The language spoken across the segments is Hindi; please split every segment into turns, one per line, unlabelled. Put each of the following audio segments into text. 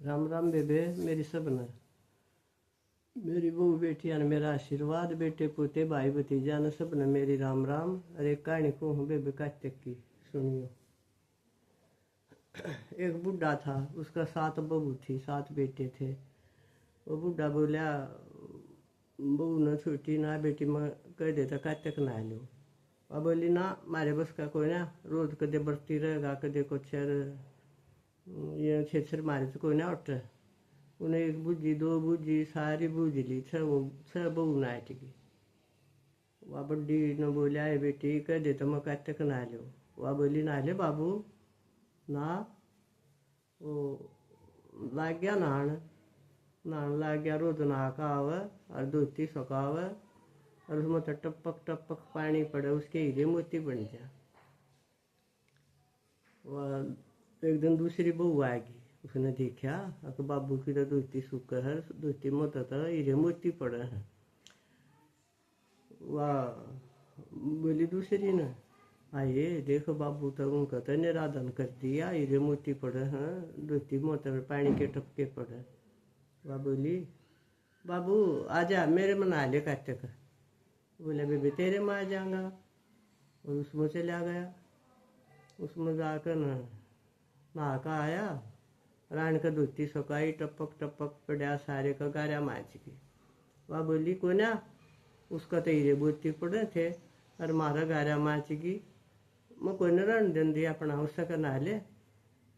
राम राम बेबे मेरी सबने, मेरी बहू बेटिया ने मेरा आशीर्वाद, बेटे पोते भाई भतीजा ने सबने मेरी राम राम। अरे कहानी को हूँ बेबे कार्तिक की, सुनियो। एक बुढ़ा था, उसका 7 बहू थी, 7 बेटे थे। वो बुढ़ा बोला बहू ने छोटी ना बेटी मैं कह देता कार्तिक नहा लो। अब बोली ना मारे बस का कोई ना, रोज कदे बरती रहेगा कदे कुछ ये छेछर मारे तो कोई ना उठ। उन्हें 1 बूझी 2 बूझी सारी बूझ ली, 6 बहू नाट गई। वह बड्डी ने बोला है बेटी कह दे तो मैं कार्तिक नहा लो। वह बोली नहा ले बाबू ना। वो लाग गया नहान लाग गया, रोज नहा का आवे और धोती सुखावे और उसमें तो टपक टपक पानी पड़े, उसके हीरे मोती बन जा। वह एक दिन दूसरी बहू आएगी, उसने देखा कि बाबू की तो धोती सूख है, धोती में तो हीरे मोती पड़े हैं। वह बोली दूसरी ने आइए देखो बाबू तो उनका तो निराधन कर दिया, हीरे मोती पड़े हैं, धोती में पानी के टपके पड़े। वह बोली बाबू आजा मेरे में नहा ले कार्तिक। बोले बेबे तेरे में आ जाऊंगा। और उसमें चला गया, उसमें जाकर नहा का आया, रान का धोती सुखाई, टपक टपक पड़ा सारे का गारा माच गई। वह बोली को ना उसका तो हीरे मोती पड़े थे और मारा गारा माच गई, मैं कोई न रण दिन दिया अपना उसका नहा ले।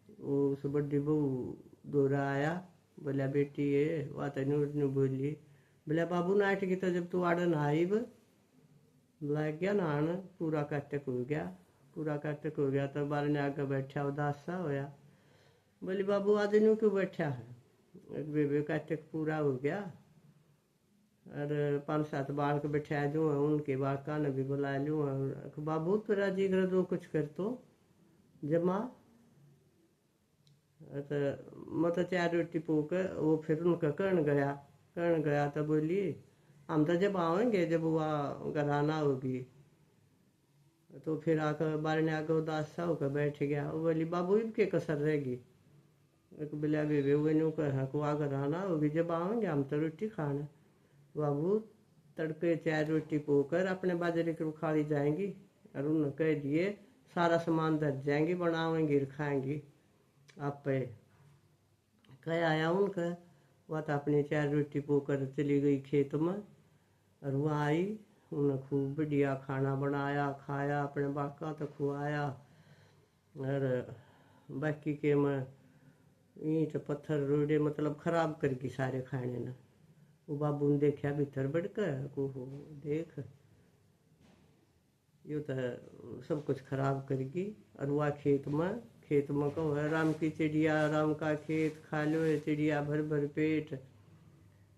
उस बड्डी बहू दोरा आया, बोला बेटी ये वह तो बोली। बोला बाबू नाट की तो जब तू आड़ नहाई लग गया नहान, पूरा कार्तिक हो गया। पूरा कार्तिक हो गया तो बार ने आगे बैठा उदास सा होया। बोली बाबू आज न्यू क्यों बैठा है। बेबे कार्तिक पूरा हो गया और 5-7 बालक बैठा जो है, उनके बालका ने भी बुला लूँ। बाबू तेरा जी कर दो कुछ कर तो जमा। तो मैं तो 4 रोटी पोक वो फिर उनका कर्ण गया तो बोली हम तो जब आएंगे जब वह घराना होगी। तो फिर आकर बारने आकर उदास सा होकर बैठ गया। वो बोली बाबू इनके कसर रहेगी। एक बोला बेबे वो न्यू कह को घराना होगी जब आएंगे हम तो रोटी खाना। बाबू तड़के 4 रोटी पोकर अपने बाजरे की उखाड़ी जाएंगी और उन्होंने कह दिए सारा सामान धर जाएंगी, बनावेंगी खाएंगी आप पे। कह आया उनका, वह तो अपनी 4 रोटी पोकर चली गई खेत में और वहाँ आई, उन्हें खूब बढ़िया खाना बनाया, खाया, अपने बाका तो खुआया और बाकी के में ईंट पत्थर रोड़े मतलब खराब करके सारे खाने ने। वो बाबू ने देखा भीतर बढ़ कर को देख यो तो सब कुछ खराब करगी। और वह खेत में कहो है राम की चिड़िया राम का खेत खा लो है चिड़िया भर भर पेट,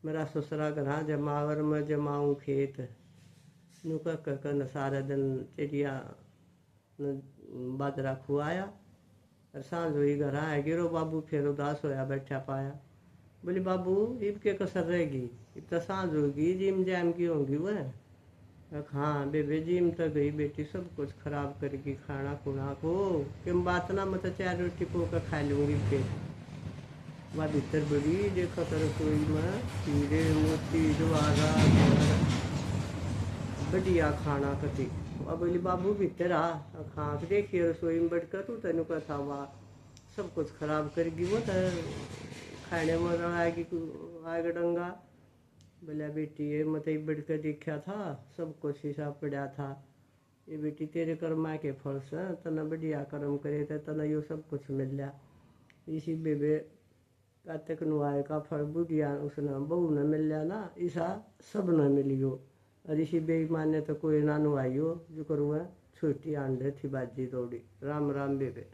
मेरा ससुरा घरा जमावर में जमाऊँ खेत। यूँ कह सारा दिन चिड़िया बाजरा खुआया और सांझ हुई घर आया गिरो। बाबू फिर उदास होया बैठा पाया। बोली बाबू इब के कसर रहेगी, इब तो सांझ होगी जिम जैम की होंगी वह। हाँ बेबे जिम तो गई बेटी, सब कुछ खराब करके खाना खुना को किम बात ना मैं तो 4 रोटी पोकर खा लूँगी फिर। वह भीतर बड़ी देखा कर रसोई में हीरे मोती द्वारा बढ़िया खाना कति। अब बोली बाबू भीतर आ खा के देखिए रसोई में बैठकर तू तेन का था वह सब कुछ खराब करेगी वो तो खाने में आएगी आएगा डंगा। बोला बेटी ये मत बढ़ कर देखा था सब कुछ हिसाब पड़ा था, ये बेटी तेरे कर्मा के फल से तना बढ़िया कर्म करे थे तना यो सब कुछ मिल लिया। इसी बेबे कार्तिक नुआए का फल बुढ़िया उसने बहू ने मिल लिया ना, ऐसा सब न मिलियो। और इसी बेईमान ने तो कोई ना नुआइयो जो करूँ छोटी आंडे थी बाजी दौड़ी। राम राम बेबे।